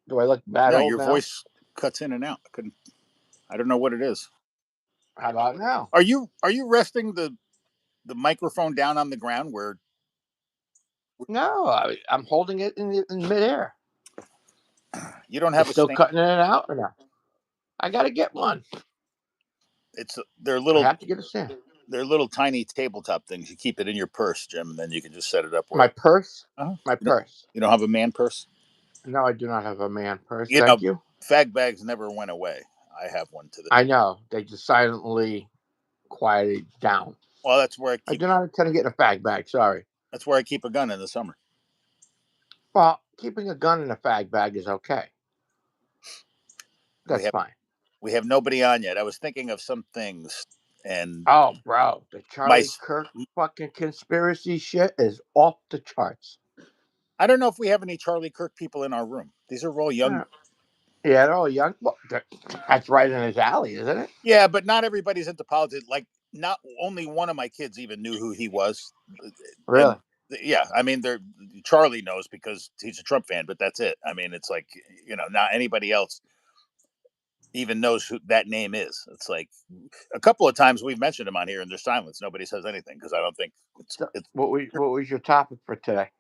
Do I look bad No, old your now? voice cuts in and out. I don't know what it is. How about now? Are you resting the microphone down on the ground where No, I'm holding it in midair. you don't have It's a still stand? cutting in and out or not? I got to get one. They're I little have to get a stand. they're little tiny tabletop things. You keep it in your purse, Jim, and then you can just set it up where My purse? uh My you don't purse. you don't have a man purse. No, I do not have a man purse. You Thank know, you. fag bags never went away. I have one to the. I know. They just silently quieted down. Well, I do not intend to get in a fag bag. Sorry. that's where I keep a gun in the summer. Well, keeping a gun in a fag bag is okay. We That's have fine. we have nobody on yet. I was thinking of some things, and Oh, bro, the my Charlie Kirk fucking conspiracy shit is off the charts. I don't know if we have any Charlie Kirk people in our room. These are all young. Yeah, they're all young. Well, that's right in his alley, isn't it? Yeah, but not everybody's into politics. Like, not only one of my kids even knew who he was, Really? and yeah, I mean, they're Charlie knows because he's a Trump fan, but that's it. I mean, it's like not anybody else even knows who that name is. It's like a couple of times we've mentioned him on here, and there's silence. Nobody says anything because I don't think it's. So, it's what was your topic for today?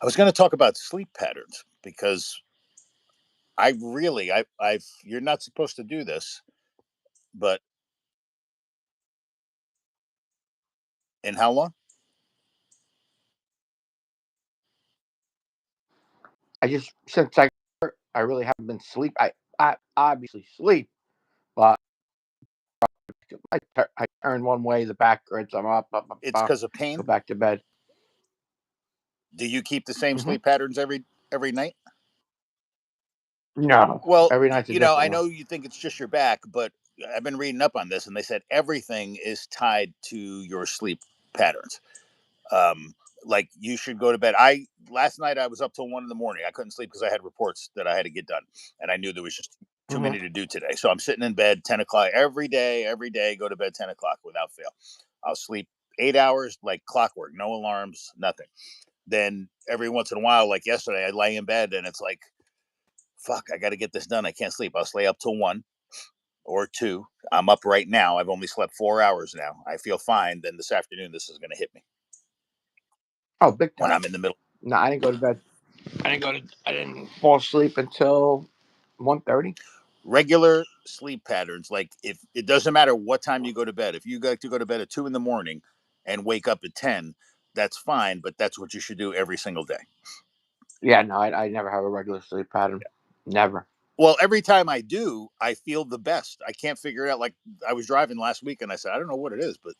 I was going to talk about sleep patterns because I really, I've. You're not supposed to do this, but in how long? I just since I really haven't been sleep. I obviously sleep, but I turn one way, the back hurts. I'm It's because of go pain. back to bed. Do you keep the same Hmm. sleep patterns every night? No, Well, every night's a I different one. know you think it's just your back, but I've been reading up on this, and they said everything is tied to your sleep patterns. Um, like you should go to bed. I Last night I was up till 1 in the morning. I couldn't sleep because I had reports that I had to get done, and I knew there was just too Hmm. many to do today. So I'm sitting in bed 10 o'clock every day. Every day, go to bed 10 o'clock without fail. I'll sleep 8 hours like clockwork, no alarms, nothing. Then every once in a while, like yesterday, I lay in bed and it's like, fuck, I got to get this done. I can't sleep. I'll stay up till 1 or 2. I'm up right now. I've only slept 4 hours now. I feel fine. Then this afternoon, this is going to hit me Oh, big when time. I'm in the middle. No, I didn't go to bed. I didn't fall asleep until 1:30. Regular sleep patterns, like if it doesn't matter what time you go to bed, if you got to go to bed at 2 in the morning and wake up at 10, that's fine. But that's what you should do every single day. Yeah, no, I never have a regular sleep pattern. Never. Well, every time I do, I feel the best. I can't figure it out. Like I was driving last week and I said, I don't know what it is, but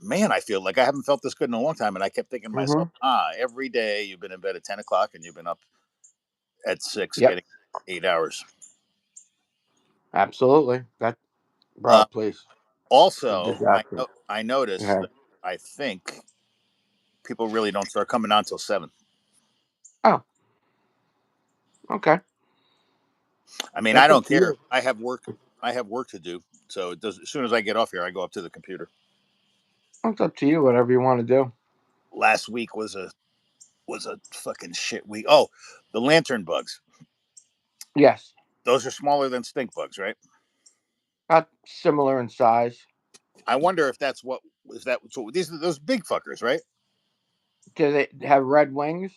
man, I feel like I haven't felt this good in a long time. And I kept thinking to Hmm. myself, every day you've been in bed at 10 o'clock and you've been up at 6 Yep, getting 8 hours. absolutely. That, Uh, bro, please. It's a Also, disaster. I noticed Okay. that I think people really don't start coming on till 7. Oh, okay. I mean, I That's up don't to care. you. I have work. I have work to do. So it does. As soon as I get off here, I go up to the computer. It's up to you. Whatever you want to do. Last week was a fucking shit week. Oh, the lantern bugs. Yes, Those are smaller than stink bugs, right? about similar in size. I wonder if that's what is that. So these are those big fuckers, right? Do they have red wings?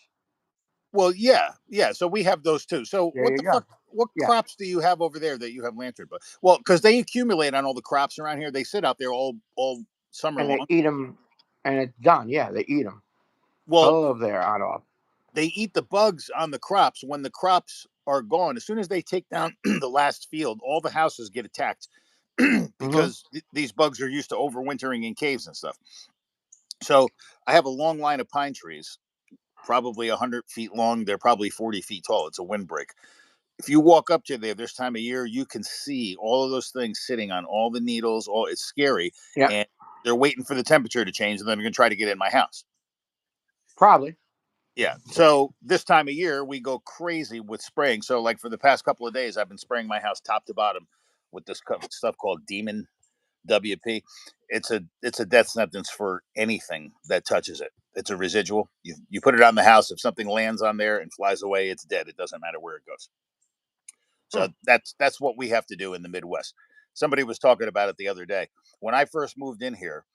Well, yeah, yeah. So we have those too. So There what you the go. fuck? What Yeah, crops do you have over there that you have lantern bugs? Well, because they accumulate on all the crops around here. They sit out there all summer and they long. eat them, and it's done. Yeah, they eat them. I Well, love their on off. they eat the bugs on the crops when the crops are gone. As soon as they take down the last field, all the houses get attacked Hmm. because these bugs are used to overwintering in caves and stuff. So I have a long line of pine trees, probably 100 feet long. They're probably 40 feet tall. It's a windbreak. If you walk up to there this time of year, you can see all of those things sitting on all the needles. All It's scary, Yeah, and they're waiting for the temperature to change, and then they're going to try to get in my house. probably. Yeah. So this time of year, we go crazy with spraying. So, like for the past couple of days, I've been spraying my house top to bottom with this stuff called Demon WP. It's a death sentence for anything that touches it. It's a residual. You put it on the house. If something lands on there and flies away, it's dead. It doesn't matter where it goes. So that's what we have to do in the Midwest. Somebody was talking about it the other day. When I first moved in here,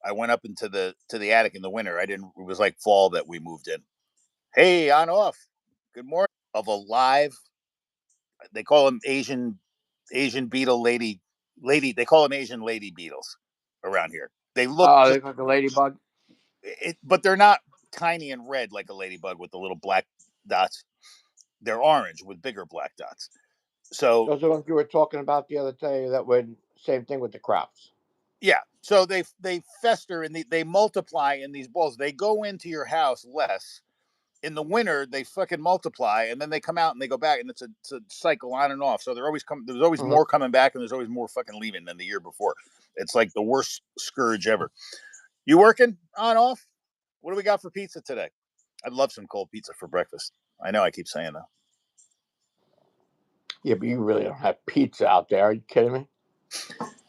I went up into the attic in the winter. It was like fall that we moved in. Hey, on off. Good morning. Of a live, they call them Asian beetle lady. They call them Asian lady beetles around here. They look Oh, just they look like a ladybug. but they're not tiny and red like a ladybug with the little black dots. They're orange with bigger black dots. So Those are the ones you were talking about the other day. That would same thing with the crops. yeah, so they fester and they multiply in these balls. They go into your house less. In the winter, they fucking multiply, and then they come out and they go back, and it's a cycle on and off. So there's always Mm-hmm. more coming back, and there's always more fucking leaving than the year before. It's like the worst scourge ever. You working on off? What do we got for pizza today? I'd love some cold pizza for breakfast. I know I keep saying that. Yeah, but you really don't have pizza out there. Are you kidding me?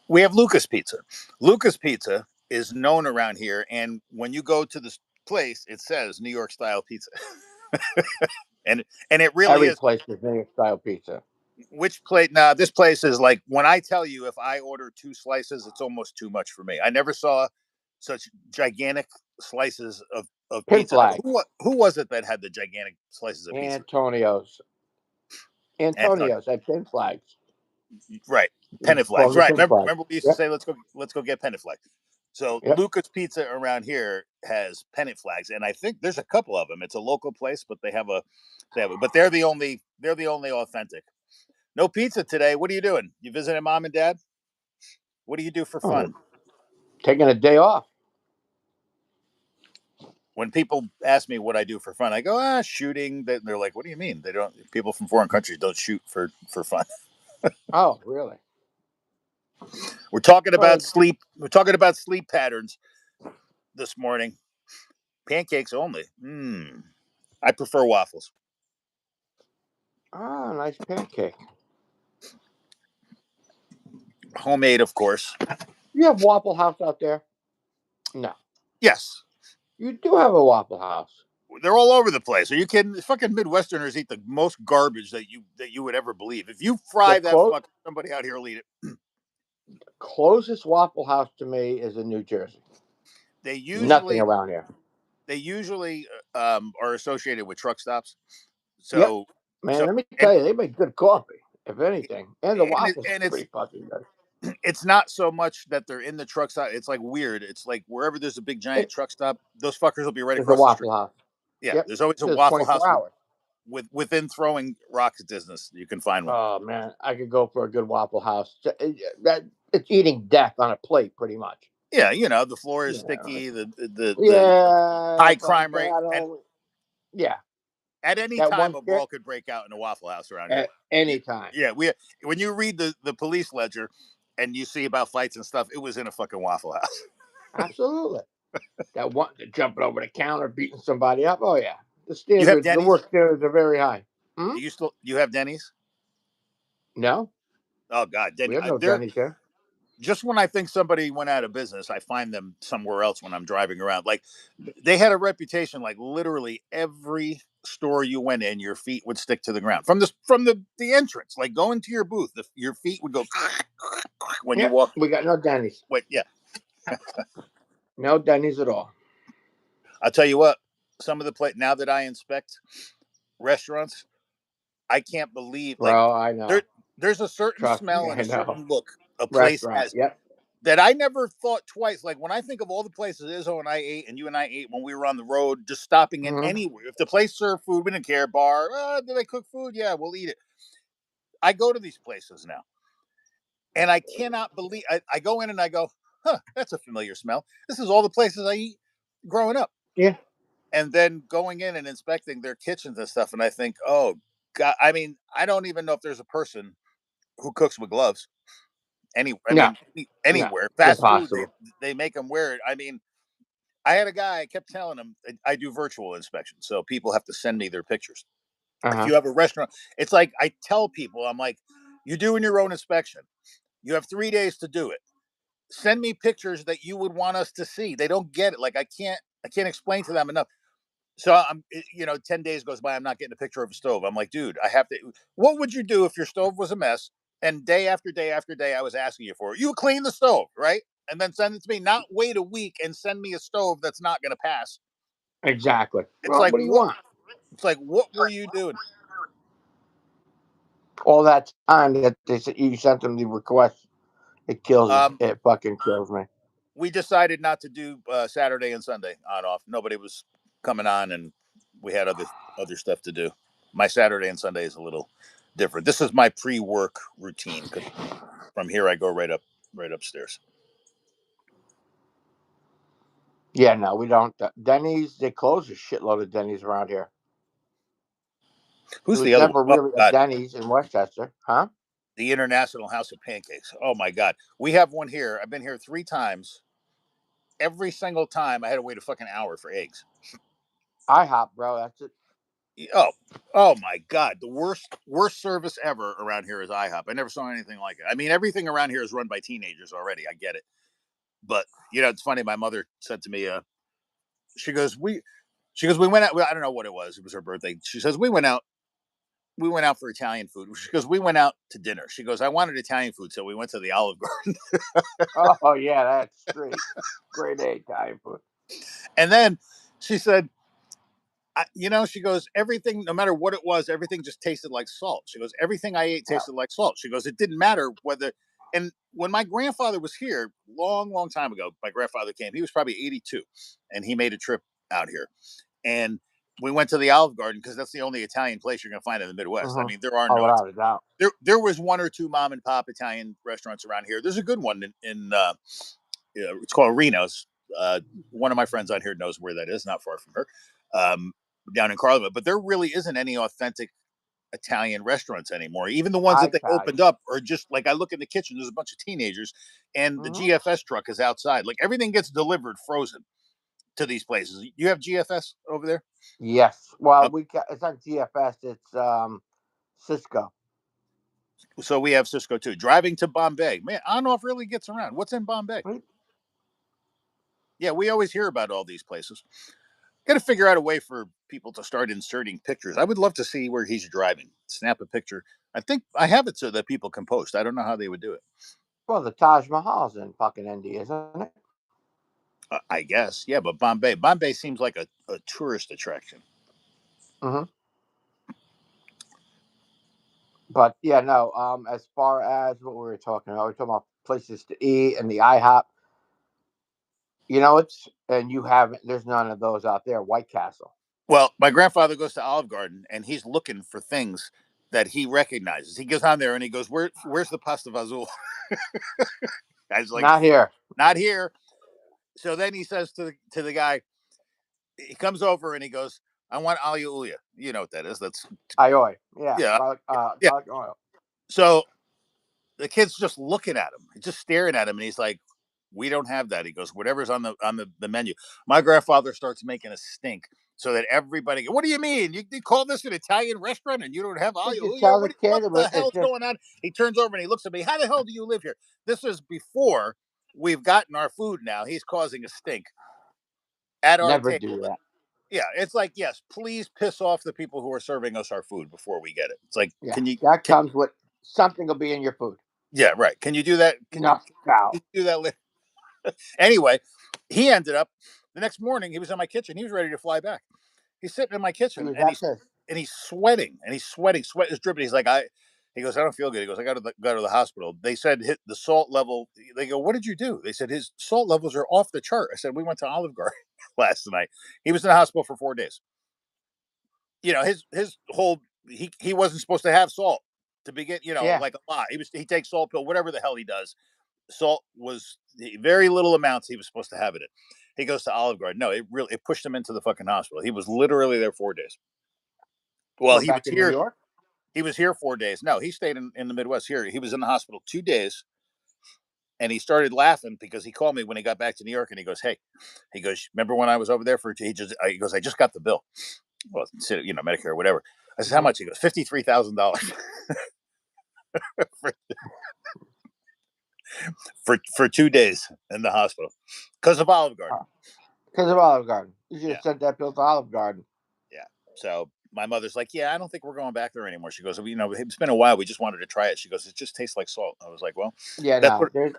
We have Lucas Pizza. Lucas Pizza is known around here, and when you go to this place, it says New York style pizza, and it really Every is. place is New York style pizza. Which plate? Now, this place is like when I tell you if I order 2 slices, it's almost too much for me. I never saw such gigantic slices of Pin pizza. flag. Who was it that had the gigantic slices of pizza? Antonio's. Antonio. Antonio's had pin flags. Right. We Pennant call flags. them Right. pin flags. Remember we used to Yep. say let's go get pennant flags. So Yep. Lucas Pizza around here has pennant flags, and I think there's a couple of them. It's a local place, but but they're the only authentic. No pizza today. What are you doing? You visiting mom and dad? What do you do for fun? Taking a day off. When people ask me what I do for fun, I go, shooting. They're like, what do you mean? They don't. People from foreign countries don't shoot for fun. Oh, really? We're talking about sleep. We're talking about sleep patterns this morning. Pancakes only. I prefer waffles. Ah, nice pancake. Homemade, of course. You have Waffle House out there? No. Yes. You do have a Waffle House. They're all over the place. Are you kidding? Fucking Midwesterners eat the most garbage that you would ever believe. If you fry that fuck, somebody out here will eat it. The closest Waffle House to me is in New Jersey. Nothing around here. They usually are associated with truck stops. So, yep. Man, let me tell you, they make good coffee, if anything, and the waffles are pretty fucking good. It's not so much that they're in the truck stop. It's like weird. It's like wherever there's a big giant truck stop, those fuckers will be right across the street. House. Yeah, yep. There's always a Waffle House hours. within throwing rocks distance. You can find one. Oh man, I could go for a good Waffle House. It's eating death on a plate, pretty much. Yeah, the floor is sticky. The high crime rate. Yeah. At any time, a brawl could break out in a Waffle House around here. At any time. Yeah, when you read the police ledger and you see about fights and stuff, it was in a fucking Waffle House. Absolutely. That one jumping over the counter, beating somebody up. Oh yeah, the standards, the work standards are very high. Do you have Denny's? No. Oh God, Denny's. We have no Denny's here. Just when I think somebody went out of business, I find them somewhere else when I'm driving around. Like they had a reputation, like literally every store you went in, your feet would stick to the ground from the entrance. Like going to your booth, your feet would go when you walk. We got no Denny's. Wait, yeah, no Denny's at all. I'll tell you what. Some of the now that I inspect restaurants, I can't believe. Bro, I know. There's a certain smell and a certain look a place has that I never thought twice. Like when I think of all the places Izzo and I ate, and you and I ate when we were on the road, just stopping in anywhere. If the place served food, we didn't care. Bar, do they cook food? Yeah, we'll eat it. I go to these places now, and I cannot believe. I go in and I go, that's a familiar smell. This is all the places I eat growing up. Yeah. And then going in and inspecting their kitchens and stuff, and I think, oh God, I mean, I don't even know if there's a person who cooks with gloves. Anywhere. Fast food, they make them wear it. I mean, I had a guy, I kept telling him, I do virtual inspections, so people have to send me their pictures. If you have a restaurant, it's like I tell people, I'm like, you're doing your own inspection. You have 3 days to do it. send me pictures that you would want us to see. They don't get it. Like I can't explain to them enough. So I'm, 10 days goes by, I'm not getting a picture of a stove. I'm like, dude, I have to. What would you do if your stove was a mess and day after day after day I was asking you for it? You would clean the stove, right? And then send it to me. Not wait a week and send me a stove that's not going to pass. Exactly. It's Well, like what do you what? want? It's like what were you doing? All that time that you sent them the request, it kills me. Um, It fucking kills me. we decided not to do Saturday and Sunday on off. Nobody was coming on, and we had other stuff to do. My Saturday and Sunday is a little different. This is my pre-work routine because from here I go right upstairs. Yeah, no, we don't. Denny's, they closed a shitload of Denny's around here. Who's There the was other one? never Oh really a God, Denny's in Westchester, huh? the International House of Pancakes. Oh my God, we have one here. I've been here 3 times. Every single time I had to wait a fucking hour for eggs. IHOP, bro. That's it. Oh my God, the worst service ever around here is IHOP. I never saw anything like it. I mean, everything around here is run by teenagers already. I get it. But it's funny. My mother said to me, she goes, we went out. Well, I don't know what it was. It was her birthday. She says we went out. We went out for Italian food. She goes, we went out to dinner. She goes, I wanted Italian food, so we went to the Olive Garden. Oh yeah, that's great. Great A Italian food. And then she said, she goes, everything, no matter what it was, everything just tasted like salt. She goes, everything I ate Yeah. tasted like salt. She goes, it didn't matter whether. And when my grandfather was here, long time ago, my grandfather came. He was probably 82, and he made a trip out here. And we went to the Olive Garden because that's the only Italian place you're going to find in the Midwest. I Mm-hmm. mean, there are Oh, no. without a doubt. There was 1 or 2 mom and pop Italian restaurants around here. There's a good one in it's called Reno's. One of my friends on here knows where that is, not far from her, down in Carlin. But there really isn't any authentic Italian restaurants anymore. Even the ones I that they tell you. opened up are just like I look in the kitchen. There's a bunch of teenagers, and the Mm-hmm. GFS truck is outside. Like everything gets delivered frozen to these places. You have GFS over there? Yes. Well, Uh, it's not GFS. It's Cisco. so we have Cisco too. Driving to Bombay, man, I don't know if it really gets around. What's in Bombay? Right? Yeah, we always hear about all these places. Got to figure out a way for people to start inserting pictures. I would love to see where he's driving. Snap a picture. I think I have it so that people can post. I don't know how they would do it. Well, the Taj Mahal's in fucking India, isn't it? I guess, yeah, but Bombay seems like a tourist attraction. Mm-hmm. But yeah, no. As far as what we were talking about, we're talking about places to eat and the IHOP. And you haven't. There's none of those out there. White Castle. Well, my grandfather goes to Olive Garden and he's looking for things that he recognizes. He goes on there and he goes, Where's the pasta vazul?" I was like, Not here. "Not here." So then he says to the guy, he comes over and he goes, "I want alia ulia." You know what that is? That's Aioi. Yeah. yeah, yeah. Garlic oil. So the kid's just looking at him, just staring at him, and he's like, "We don't have that." He goes, "Whatever's on the menu." My grandfather starts making a stink so that everybody. What do you mean? You call this an Italian restaurant and you don't have But alia you ulia? tell the What kid the it's hell's just going on? He turns over and he looks at me. How the hell do you live here? This is before we've gotten our food. Now he's causing a stink at our never table. do that. Yeah, it's like, yes, please piss off the people who are serving us our food before we get it. It's like, Yeah, that can comes with something will be in your food. yeah, right. Can you do that? No doubt. Can you do that later? Anyway, he ended up the next morning. He was in my kitchen. He was ready to fly back. He's sitting in my He kitchen was at this. and he's sweating and he's sweating. Sweat is dripping. He's like, He goes, I don't feel good. He goes, I got to go to the hospital. They said hit the salt level. They go, what did you do? They said his salt levels are off the chart. I said, we went to Olive Garden last night. He was in the hospital for 4 days. His whole he wasn't supposed to have salt to begin. Yeah, Like a lot. He takes salt pill, whatever the hell he does. Salt was very little amounts he was supposed to have in it. He goes to Olive Garden. No, it pushed him into the fucking hospital. He was literally there 4 days. Well, we're back in New York. He was here 4 days. No, he stayed in the Midwest here. He was in the hospital 2 days, and he started laughing because he called me when he got back to New York, and he goes, "Hey," he goes, "Remember when I was over there for?" He goes, "I just got the bill. Well, Medicare or whatever." I said, "How much?" He goes, $53,000. for 2 days in the hospital because of Olive Garden. Because of Olive Garden. You should have Yeah. sent that bill to Olive Garden. Yeah. So my mother's like, yeah, I don't think we're going back there anymore. She goes, it's been a while. We just wanted to try it. She goes, it just tastes like salt. I was like, well, Yeah, that's no. what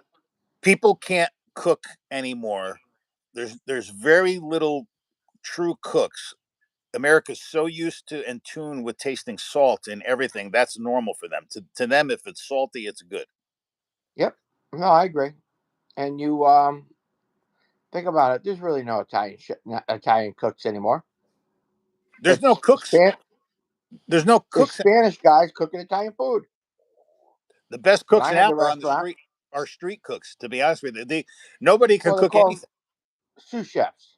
people can't cook anymore. There's very little true cooks. America's so used to and tuned with tasting salt in everything. That's normal for them. To them, if it's salty, it's good. Yep. No, I agree. And you think about it. There's really no Italian cooks anymore. There's no cooks. There's no It's cooks. Spanish guys cooking Italian food. The best When cooks I had now the are on the restaurant, street. Are street cooks. To be honest with you, nobody can well, they're cook called anything. sous chefs.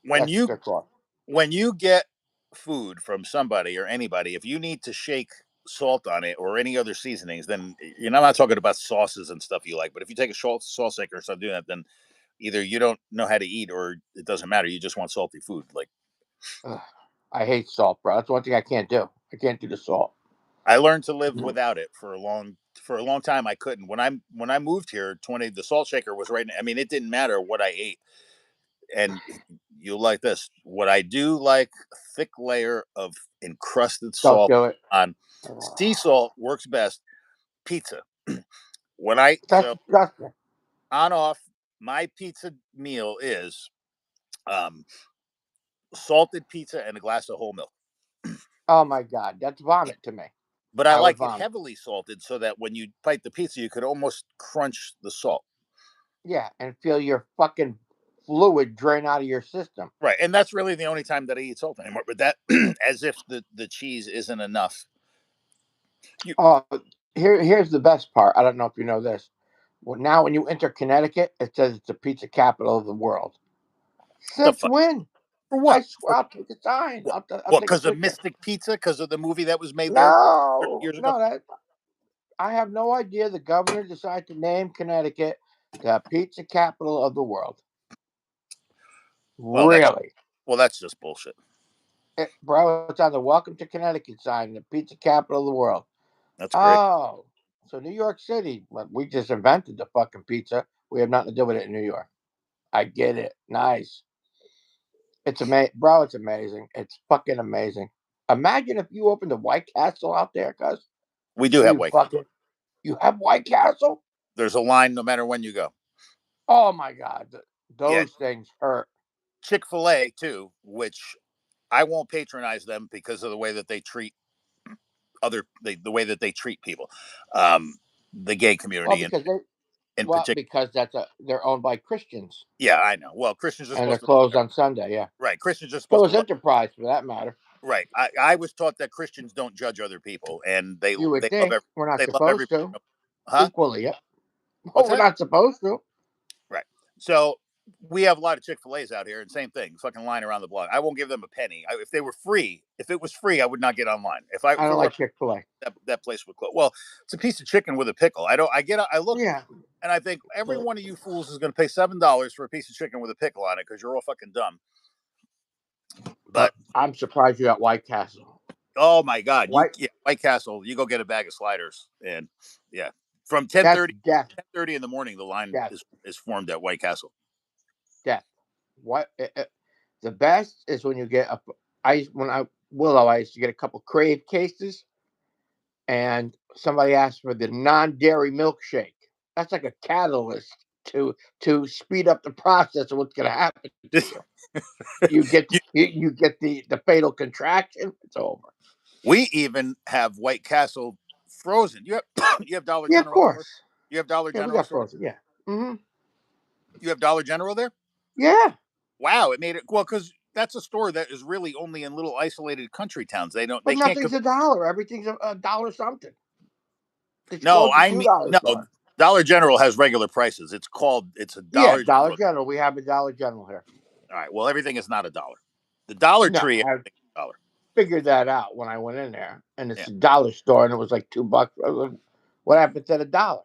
When That's what you they're called. when you get food from somebody or anybody, if you need to shake salt on it or any other seasonings, then I'm not talking about sauces and stuff you like. But if you take a salt shaker or something doing that, then either you don't know how to eat or it doesn't matter. You just want salty food. Like Ugh, I hate salt, bro. That's one thing I can't do. I can't do the salt. I learned to live without it for a long time. I couldn't. When I moved here, the salt shaker was right. I mean, it didn't matter what I ate. And you like this. What I do like, thick layer of encrusted Don't salt do it. on. Sea salt works best. Pizza. That's disgusting. On off, my pizza meal is salted pizza and a glass of whole milk. Oh my god, that's vomit to me. But I I would like it vomit. heavily salted so that when you bite the pizza, you could almost crunch the salt. Yeah, and feel your fucking fluid drain out of your system. Right, and that's really the only time that I eat salt anymore. But that, as if the cheese isn't enough. Oh, here's the best part. I don't know if you know this. Well, now when you enter Connecticut, it says it's the pizza capital of the world. The Since fuck when? for I what? swear, I'll take a sign. What? I'll What? take a Because of picture. Mystic Pizza? Because of the movie that was made there 30 No, years ago? no, that I have no idea. The governor decided to name Connecticut the pizza capital of the world. Well, that's Really, just bullshit. bro? It's on the Welcome to Connecticut sign, the pizza capital of the world. That's great. Oh, so New York City, well, we just invented the fucking pizza. We have nothing to do with it in New York. I get it. Nice. It's amazing, bro. It's amazing. It's fucking amazing. Imagine if you opened a White Castle out there, cuz. We do have White. You have White Castle? There's a line no matter when you go. Oh my god, those things hurt. Chick-fil-A too, which I won't patronize them because of the way that they treat the way that they treat people, the gay community, in particular. Because they're owned by Christians. Yeah, I know. Well, Christians are And they're supposed to closed on Sunday. Yeah, right. Christians are so supposed to is love. Enterprise, for that matter. Right. I was taught that Christians don't judge other people, and they You would love think we're not everybody. supposed to. Huh? Equally, yeah. What's We're that? not supposed to. Right. So we have a lot of Chick-fil-A's out here, and same thing, fucking line around the block. I won't give them a penny. If they were free, if it was free, I would not get online. If I it don't were like Chick-fil-A. that place would close. Well, it's a piece of chicken with a pickle. I look Yeah, and I think every one of you fools is going to pay $7 for a piece of chicken with a pickle on it because you're all fucking dumb. But I'm surprised you got White Castle. Oh my God! White Castle. You go get a bag of sliders, and yeah, from 10:30 in the morning, the line is formed at White Castle. Death. What the best is when you get I used to get a couple Crave cases, and somebody asked for the non-dairy milkshake. That's like a catalyst to speed up the process of what's going to happen to you. You get you get the fatal contraction. It's over. We even have White Castle frozen. You have Dollar Yeah, General. of course. You have Dollar General. We got frozen. Yeah. Mm-hmm. You have Dollar General there? Yeah. Wow, it made it because that's a store that is really only in little isolated country towns. They don't. But They can't. Nothing's $1. Everything's a dollar something. It's No, I mean no. Dollar General has regular prices. It's a Dollar. Yeah, Dollar General. We have a Dollar General here. All right. Well, everything is not $1. The Dollar Tree is $1. Figured that out when I went in there, and it's a dollar store, and it was like $2. What happened to the $1?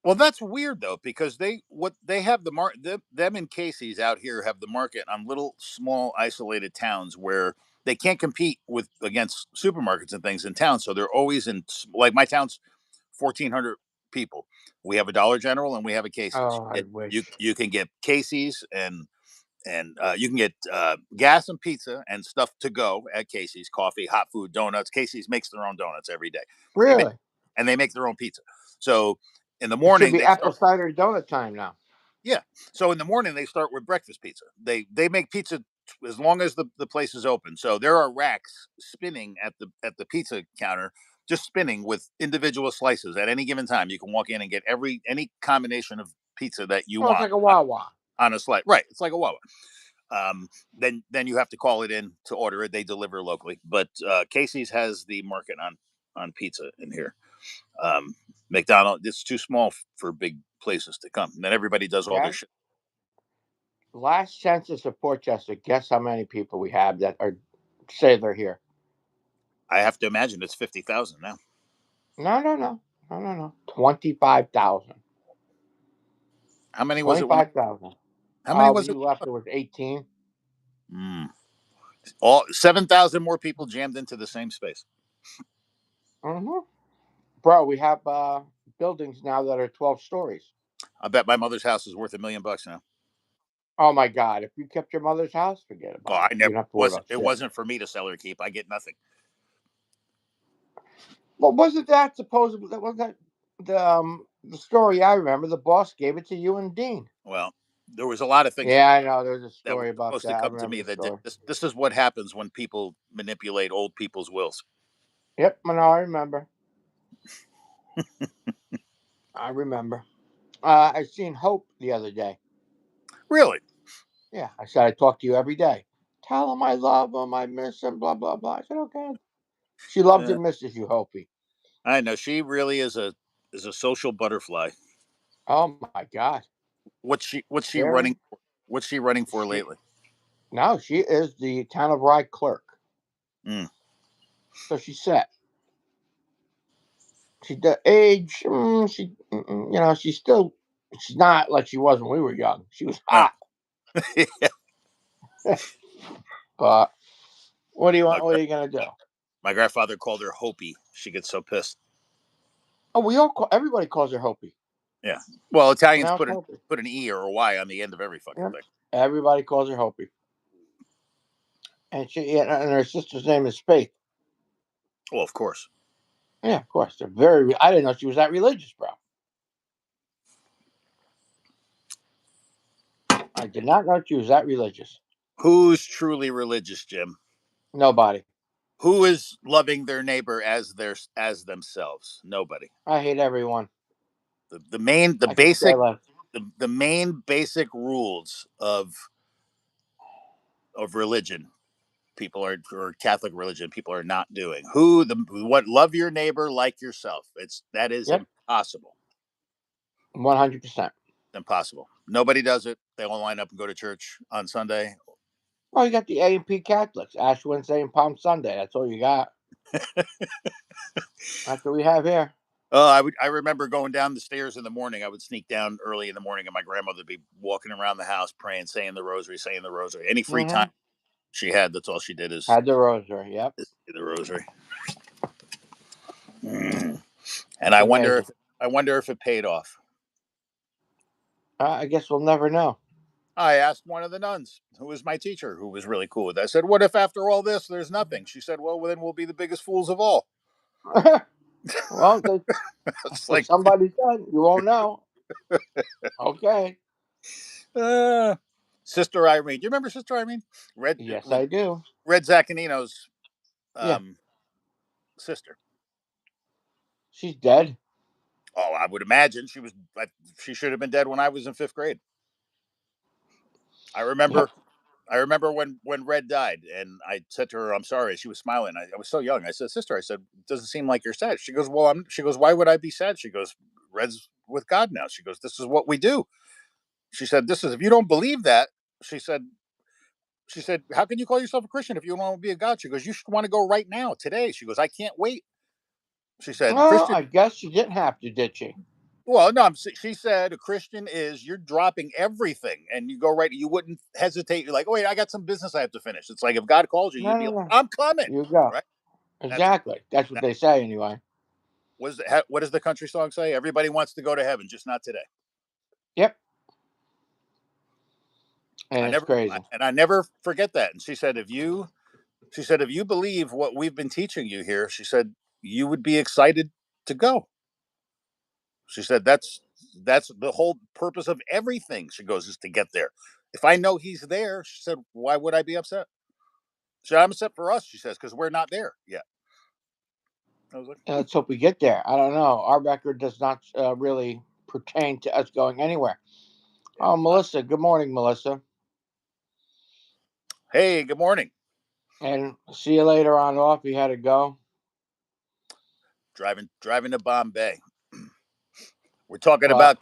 Well, that's weird though, because they have the market. Them and Casey's out here have the market on little, small, isolated towns where they can't compete against supermarkets and things in town. So they're always in, like my town's 1,400 people. We have a Dollar General and we have a Casey's. Oh, I wish. You can get Casey's and you can get gas and pizza and stuff to go at Casey's. Coffee, hot food, donuts. Casey's makes their own donuts every day. Really? And they make their own pizza. So in the It should morning be they apple start. cider donut time now. Yeah. So in the morning they start with breakfast pizza. They make pizza as long as the place is open. So there are racks spinning at the pizza counter, just spinning with individual slices at any given time. You can walk in and get any combination of pizza that you Oh, it's want like a Wawa. on a slice. Right. It's like a Wawa. Then you have to call it in to order it. They deliver locally, but Casey's has the market on pizza in here. McDonald's, it's too small for big places to come. And then everybody does all their shit. Last census of Portchester, guess how many people we have that are say they're here? I have to imagine it's 50,000 now. No. 25,000. How many was it? 25,000. How many was you it? left? It was 18. All 7,000 more people jammed into the same space. Bro, we have buildings now that are 12 stories. I bet my mother's house is worth $1 million now. Oh my God! If you kept your mother's house, forget about it. I never have to was. It wasn't for me to sell or keep. I get nothing. Well, wasn't that supposedly that wasn't that the story I remember? The boss gave it to you and Dean. Well, there was a lot of things. Yeah, I know. There's a that story were about supposed that. to come to me that did. This is what happens when people manipulate old people's wills. Yep, I remember. I remember. I seen Hope the other day. Really? Yeah, I said I talk to you every day. Tell him I love him, I miss him, blah blah blah. I said okay. She loves and misses you, Hopi. I know she really is a social butterfly. Oh my God. What's she running? What's she running for lately? No, she is the town of Rye clerk. So she's set. She the age. She's not like she was when we were young. She was hot. But what do you want? What are you gonna do? My grandfather called her Hopi. She gets so pissed. Oh, everybody calls her Hopi. Yeah. Well, Italians put an E or a Y on the end of every fucking thing. Everybody calls her Hopi. And and her sister's name is Faith. Well, of course. Yeah, of course. They're I didn't know she was that religious, bro. I did not know she was that religious. Who's truly religious, Jim? Nobody. Who is loving their neighbor as themselves? Nobody. I hate everyone. The main basic rules of religion, or Catholic religion, people are not doing. Love your neighbor like yourself. That is impossible. 100%. Impossible. Nobody does it. They all line up and go to church on Sunday. Well, you got the A&P Catholics, Ash Wednesday and Palm Sunday. That's all you got. That's what we have here. I remember going down the stairs in the morning. I would sneak down early in the morning, and my grandmother would be walking around the house praying, saying the rosary. Any free time she had, that's all she did is had the rosary. Yep, the rosary. And I wonder if it paid off. I guess we'll never know. I asked one of the nuns, who was my teacher, who was really cool with that. I said, "What if after all this, there's nothing?" She said, "Well, then we'll be the biggest fools of all." Well, it's like somebody said, you won't know. Okay. Sister Irene. Do you remember Sister Irene? Yes, I do. Red Zaccanino's sister. She's dead. Oh, I would imagine she should have been dead when I was in 5th grade. I remember when Red died, and I said to her, "I'm sorry." She was smiling. I was so young. I said, "Sister," I said, "it doesn't seem like you're sad." She goes, "Well, she goes, "Why would I be sad?" She goes, "Red's with God now." She goes, "This is what we do." She said, if you don't believe that," she said, "how can you call yourself a Christian if you don't want to be a God?" She goes, "You should want to go right now, today." She goes, "I can't wait." She said, "Well, I guess she didn't have to, did she?" Well, no, she said a Christian is you're dropping everything and you go right. You wouldn't hesitate. You're like, "Oh, wait, I got some business I have to finish." It's like if God calls you, you'd be like, "I'm coming." You go. Right? Exactly. That's what they say anyway. what does the country song say? Everybody wants to go to heaven, just not today. Yep. And it's crazy. I never forget that. And she said, if you believe what we've been teaching you here, she said, you would be excited to go. She said, that's the whole purpose of everything. She goes, is to get there. If I know he's there, she said, why would I be upset? She said, I'm upset for us, she says, because we're not there yet. I was like, let's hope we get there. I don't know. Our record does not really pertain to us going anywhere. Oh, Melissa. Good morning, Melissa. Hey, good morning. And see you later on off. You had to go. Driving to Bombay. We're talking about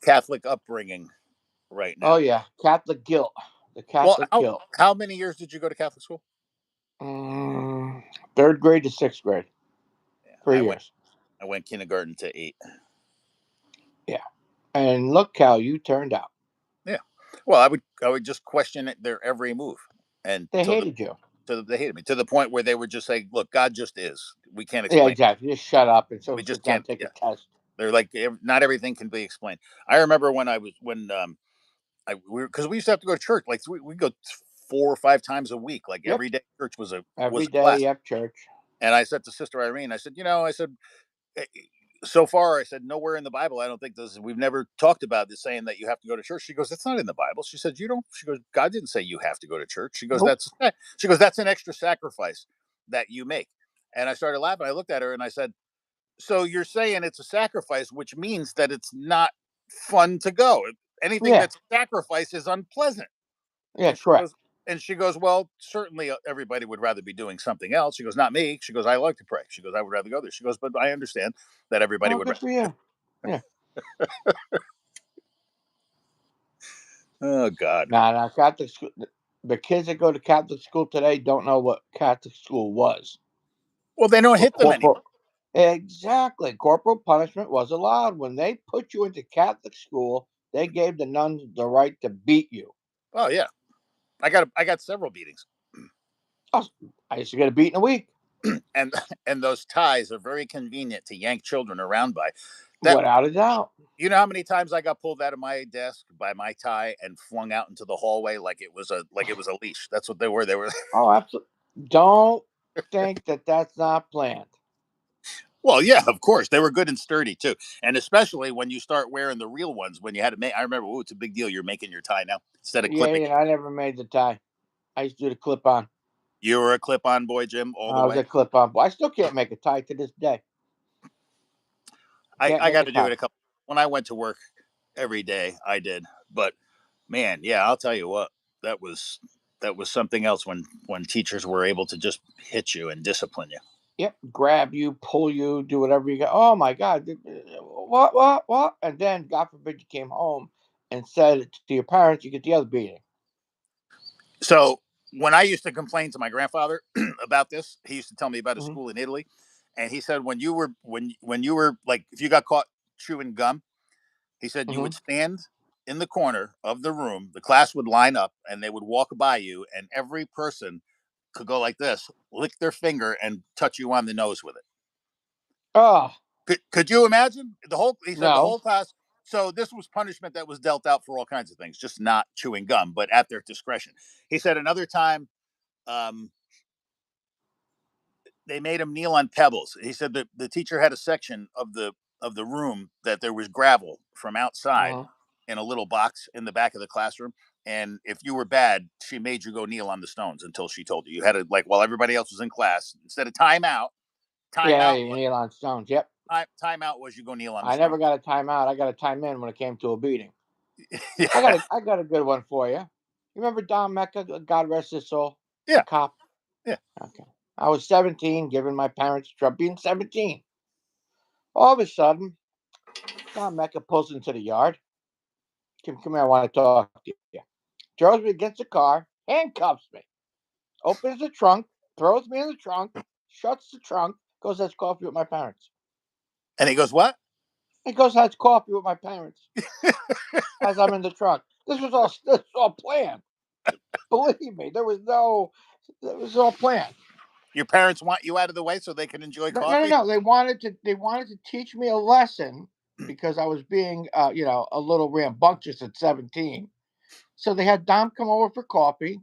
Catholic upbringing right now. Oh, yeah. Catholic guilt. The Catholic guilt. How many years did you go to Catholic school? 3rd grade to 6th grade. 3 years. I went kindergarten to 8. Yeah. And look how you turned out. Yeah. Well, I would just question their every move. And they hated you. They hated me to the point where they would just say, look, God just is. We can't explain. Yeah, exactly. Just shut up and so we just can't take a test. They're like, not everything can be explained. I remember because we used to have to go to church. Like we go 4 or 5 times a week. Like every day, church was a class. You have church. And I said to Sister Irene, I said, so far, I said, nowhere in the Bible, I don't think we've never talked about this saying that you have to go to church. She goes, that's not in the Bible. She said, she goes, God didn't say you have to go to church. She goes, nope. That's an extra sacrifice that you make. And I started laughing. I looked at her and I said, so you're saying it's a sacrifice, which means that it's not fun to go. Anything that's a sacrifice is unpleasant. Yeah, correct. And she goes, well, certainly everybody would rather be doing something else. She goes, not me. She goes, I like to pray. She goes, I would rather go there. She goes, but I understand that everybody would. Good for you. Yeah. Oh God. Nah, Catholic school. The kids that go to Catholic school today don't know what Catholic school was. Well, they don't hit them anymore. Exactly. Corporal punishment was allowed. When they put you into Catholic school, they gave the nuns the right to beat you. Oh yeah. I got several beatings. Oh, I used to get a beating a week. and those ties are very convenient to yank children around by. Without a doubt. You know how many times I got pulled out of my desk by my tie and flung out into the hallway like it was a leash. That's what they were. They were. Oh, absolutely. Don't think that that's not planned. Well, yeah, of course. They were good and sturdy, too. And especially when you start wearing the real ones, when you had to make, I remember, it's a big deal. You're making your tie now instead of clipping. Yeah, I never made the tie. I used to do the clip-on. You were a clip-on boy, Jim, all the way? I was a clip-on boy. I still can't make a tie to this day. I got to do it a couple. When I went to work every day, I did. But, man, yeah, I'll tell you what. That was something else when teachers were able to just hit you and discipline you. Yep, grab you, pull you, do whatever you got. Oh my God, what? And then, God forbid, you came home and said it to your parents, you get the other beating. So when I used to complain to my grandfather about this, he used to tell me about a school in Italy, and he said when you were like, if you got caught chewing gum, he said you would stand in the corner of the room, the class would line up, and they would walk by you, and every person could go like this, lick their finger, and touch you on the nose with it. Oh, could you imagine the whole? He said the whole class. So this was punishment that was dealt out for all kinds of things, just not chewing gum, but at their discretion. He said another time, they made him kneel on pebbles. He said that the teacher had a section of the room that there was gravel from outside in a little box in the back of the classroom. And if you were bad, she made you go kneel on the stones until she told you. You had to, like, while everybody else was in class, instead of timeout. You kneel on stones. Yep. Timeout was you go kneel on the stones. I never got a timeout. I got a time in when it came to a beating. Yeah. I got a good one for you. You remember Don Mecca, God rest his soul? Yeah. The cop? Yeah. Okay. I was 17, giving my parents trouble being 17. All of a sudden, Don Mecca pulls into the yard. Come here, I want to talk to you. Throws me against the car, handcuffs me, opens the trunk, throws me in the trunk, shuts the trunk, goes, has coffee with my parents. And he goes, what? He goes, has coffee with my parents. As I'm in the trunk. This was all planned. Believe me, there was all planned. Your parents want you out of the way so they can enjoy No, coffee? no. They wanted to teach me a lesson because I was being, a little rambunctious at 17. So they had Dom come over for coffee,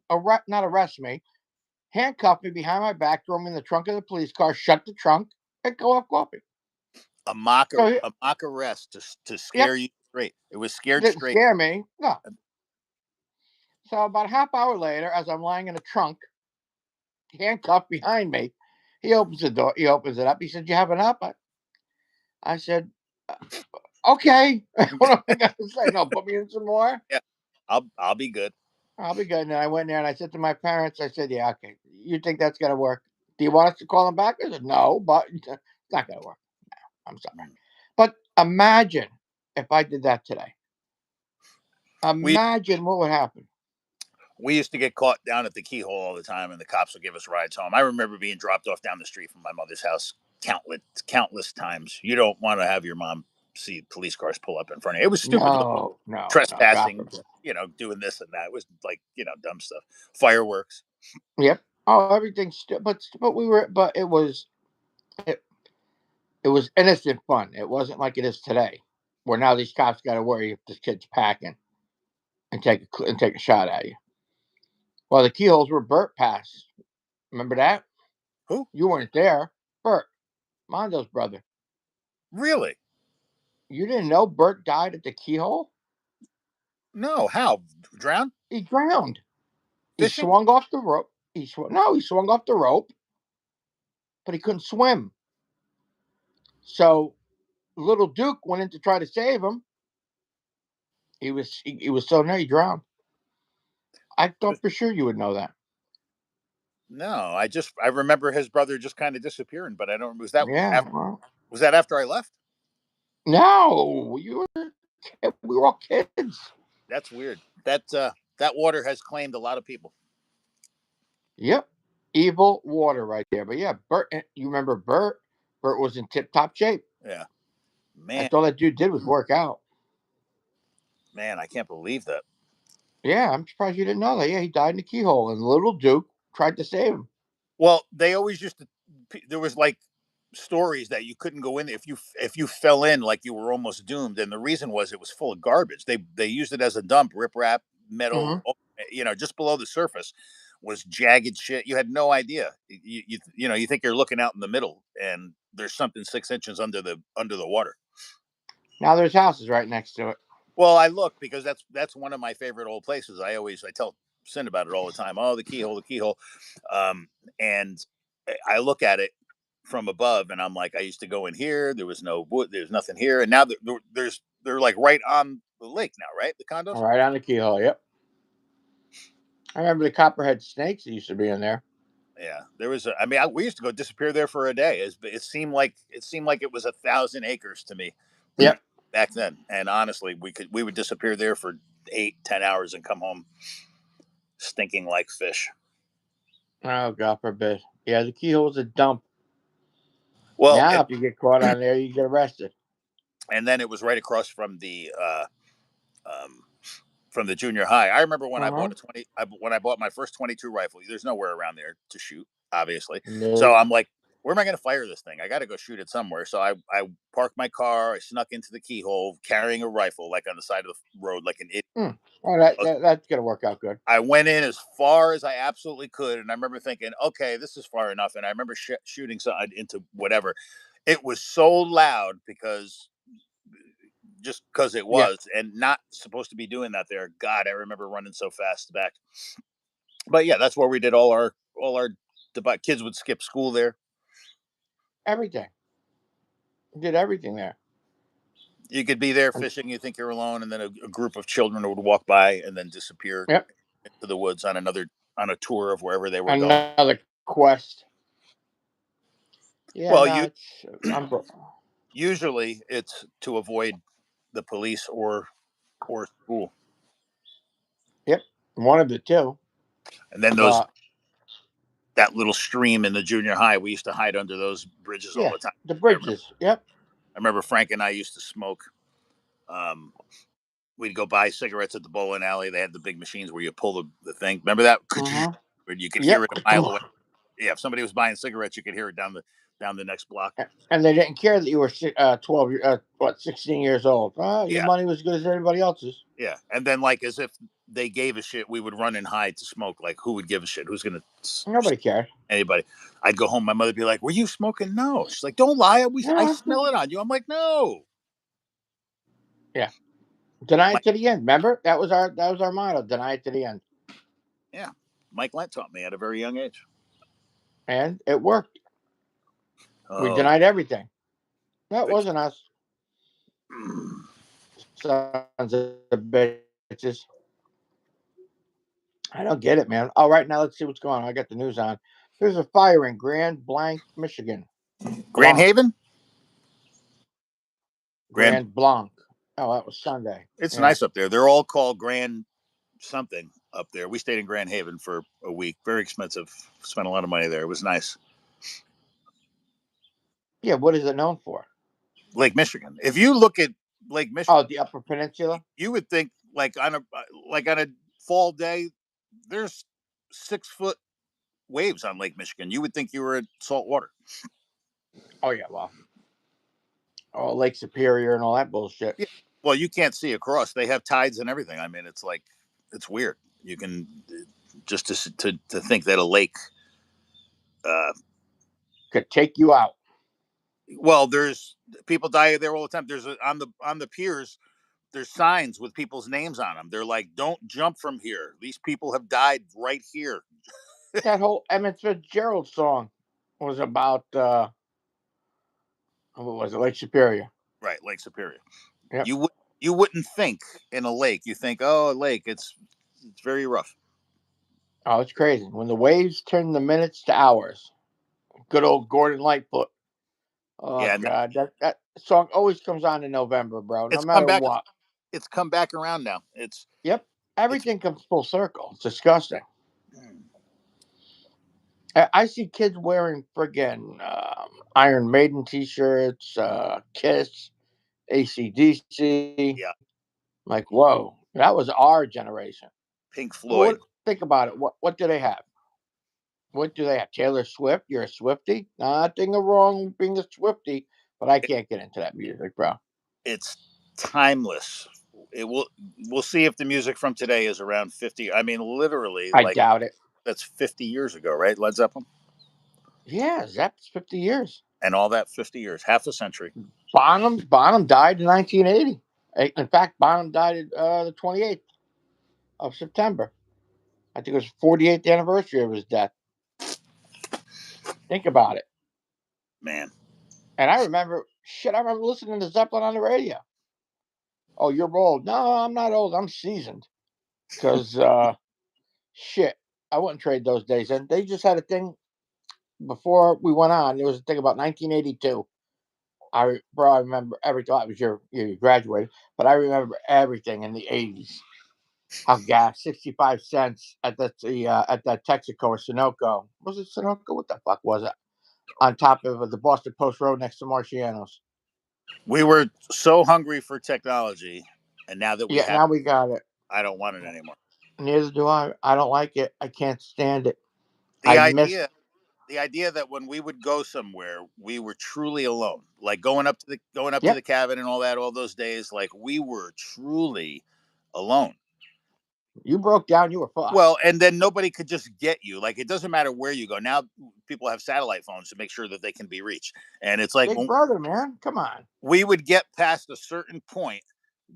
not arrest me, handcuff me behind my back, throw me in the trunk of the police car, shut the trunk, and go have coffee. A mock So, a mock arrest to yep, scare you straight. It was scared didn't straight. scare me. No. So about a half hour later, as I'm lying in the trunk, handcuffed behind me, he opens the door. He opens it up. He said, "You have an up?" I said, "Okay." What am I going to say? No, put me in some more. Yeah, I'll be good. I'll be good. And I went there and I said to my parents, I said, "Yeah, okay. You think that's going to work? Do you want us to call them back?" I said, "No, but it's not going to work. I'm sorry." But imagine if I did that today. We Imagine what would happen. we used to get caught down at the keyhole all the time, and the cops would give us rides home. I remember being dropped off down the street from my mother's house countless times. You don't want to have your mom see police cars pull up in front of you. It was stupid, little No, no, no. God trespassing, forbid. doing this and that. It was like dumb stuff, fireworks. Yep. Oh, everything's but it, it was innocent fun. It wasn't like it is today, where now these cops got to worry if this kid's packing and take a shot at you. Well, the keyholes were Burt passed. Remember that? Who? You weren't there. Burt, Mondo's brother. Really? You didn't know Burt died at the keyhole? No. How? Drowned? He drowned. He Fishing? swung off the rope. He swung off the rope, but he couldn't swim. So little Duke went in to try to save him. He was so near he drowned. I thought for sure you would know that. No. I remember his brother just kind of disappearing, but I don't. Yeah. Well, Was that after I left? no, we were all kids. That's weird. That water has claimed a lot of people. Yep. Evil water right there. But yeah, Burt, you remember Burt? Burt was in tip top shape. Yeah. Man, That's all that dude did was work out. I can't believe that. Yeah, I'm surprised you didn't know that. Yeah, he died in the keyhole, and little Duke tried to save him. Well, they always used to. There was like stories that you couldn't go in if you fell in, like you were almost doomed, and the reason was it was full of garbage. They used it as a dump, riprap, metal, Hmm. just below the surface was jagged shit. You had no idea. You think you're looking out in the middle, and there's something 6 inches under the water. Now there's houses right next to it. Well, I look because that's one of my favorite old places. I tell Sin about it all the time. Oh, the keyhole, um, and I look at it from above, and I'm like, I used to go in here. There was no wood. There's nothing here, and now they're like right on the lake now, right? The condos. Right on the keyhole. Yep. I remember the copperhead snakes that used to be in there. Yeah, there was. We used to go disappear there for a day. It seemed like it was 1,000 acres to me Yep. back then. And honestly, we would disappear there for 8-10 hours and come home stinking like fish. Oh, God forbid. Yeah, the keyhole's a dump. Well, Now, if you get caught on there, you get arrested. and then it was right across um, from the junior high. I remember when I bought Uh-huh. when I bought my first 22 rifle. There's nowhere around there to shoot, obviously. So No. I'm like, where am I going to fire this thing? I got to go shoot it somewhere. So I parked my car. I snuck into the keyhole carrying a rifle, like on the side of the road, like an idiot. Oh, that's gonna work out good. I went in as far as I absolutely could, and I remember thinking, okay, this is far enough. And I remember shooting something into whatever. It was so loud because it Yeah. was, and not supposed to be doing that there. God, I remember running so fast back. But yeah, that's where we did all our kids would skip school there. Everything. Did everything there. You could be there And, fishing, you think you're alone, and then a group of children would walk by and then disappear yep. into the woods on a tour of wherever they were going. Another quest. Yeah. Well, No, it's. usually it's to avoid the police or school. Yep. One of the two. And then But that little stream in the junior high, we used to hide under those bridges all yeah, the time. the I remember, bridges. Yep. I remember Frank and I used to smoke. Um, we'd go buy cigarettes at the bowling alley. They had the big machines where you pull the thing. Remember that? Mm-hmm. Where you could hear Yep. it a mile away. Yeah, if somebody was buying cigarettes, you could hear it down the next block. And they didn't care that you were 16 years old. Your Yeah, money was as good as everybody else's. yeah. And then, like, as if they gave a shit, we would run and hide to smoke. Like, who would give a shit? Who's gonna Nobody cared. anybody? I'd go home. My mother'd be like, "Were you smoking?" No. She's like, "Don't lie. I Yeah. smell it on you." I'm like, "No." Yeah. Deny Mike, it to the end. Remember? That was our motto. Deny it to the end. yeah, Mike Lent taught me at a very young age. And it worked. We Oh, denied everything. That good. wasn't us. Sons of bitches. I don't get it, man. All right, now let's see what's going on. I got the news on. There's a fire in Grand Blanc, Michigan. Grand Blanc. Haven. Grand Blanc. Oh, that was Sunday. It's Yeah. nice up there. They're all called Grand something up there. We stayed in Grand Haven for a week. Very expensive. Spent a lot of money there. It was nice. Yeah, what is it known for? Lake Michigan. If you look at Lake Michigan, Oh, the Upper Peninsula. you would think like on a fall day, there's 6 foot waves on Lake Michigan. You would think you were at salt water. Oh yeah, well, Lake Superior and all that bullshit. Yeah. Well, you can't see across. They have tides and everything. I mean, it's like it's weird. You can just to think that a lake. Could take you out. Well, there's people die there all the time. There's on the piers. There's signs with people's names on them. They're like, "Don't jump from here. These people have died right here." That whole Emmett Fitzgerald song was about what was it, Lake Superior? Right, Lake Superior. Yep. You wouldn't think in a lake. You think, oh, a lake. It's very rough. Oh, it's crazy. When the waves turn the minutes to hours. Good old Gordon Lightfoot. Oh Yeah, and God, that song always comes on in November, bro. No it's come matter back. what. It's come back around now. Yep. It's Everything comes full circle. It's disgusting. I see kids wearing friggin' Iron Maiden t-shirts, Kiss, AC/DC. yeah, Like, whoa, that was our generation. Pink What? Floyd. Think about it. What do they have? What do they have? Taylor Swift? You're a Swiftie? Nothing wrong with being a Swiftie, but I can't get into that music, bro. It's timeless. It will. We'll see if the music from today is around 50. I mean, literally, I like doubt it. that's 50 years ago, right? Led Zeppelin Yeah, Zepp's 50 years. and all that 50 years, half a century. Bonham died in 1980. In fact, Bonham died the 28th of September. I think it was 48th anniversary of his death. Think about it. Man, And I remember listening to Zeppelin on the radio. Oh, you're old. No, I'm not old. I'm seasoned. Because, shit, I wouldn't trade those days. And they just had a thing before we went on. There was a thing about 1982. I remember everything. I was you graduated, but I remember everything in the 80s. How gas 65 cents at that Texaco or Sunoco. Was it Sunoco? What the fuck was it? On top of the Boston Post Road next to Marciano's. we were so hungry for technology, and now that we Yeah, have, now we got it. I don't want it anymore. Neither do I. I don't like it. I can't stand it. The I miss. idea, the idea that when we would go somewhere, we were truly alone. Like going up to the Yep. cabin and all that, all those days, like we were truly alone. You broke down. You were fucked. Well, and then nobody could just get you. Like it doesn't matter where you go. Now people have satellite phones to make sure that they can be reached. And it's like Big when brother, man. Come on. we would get past a certain point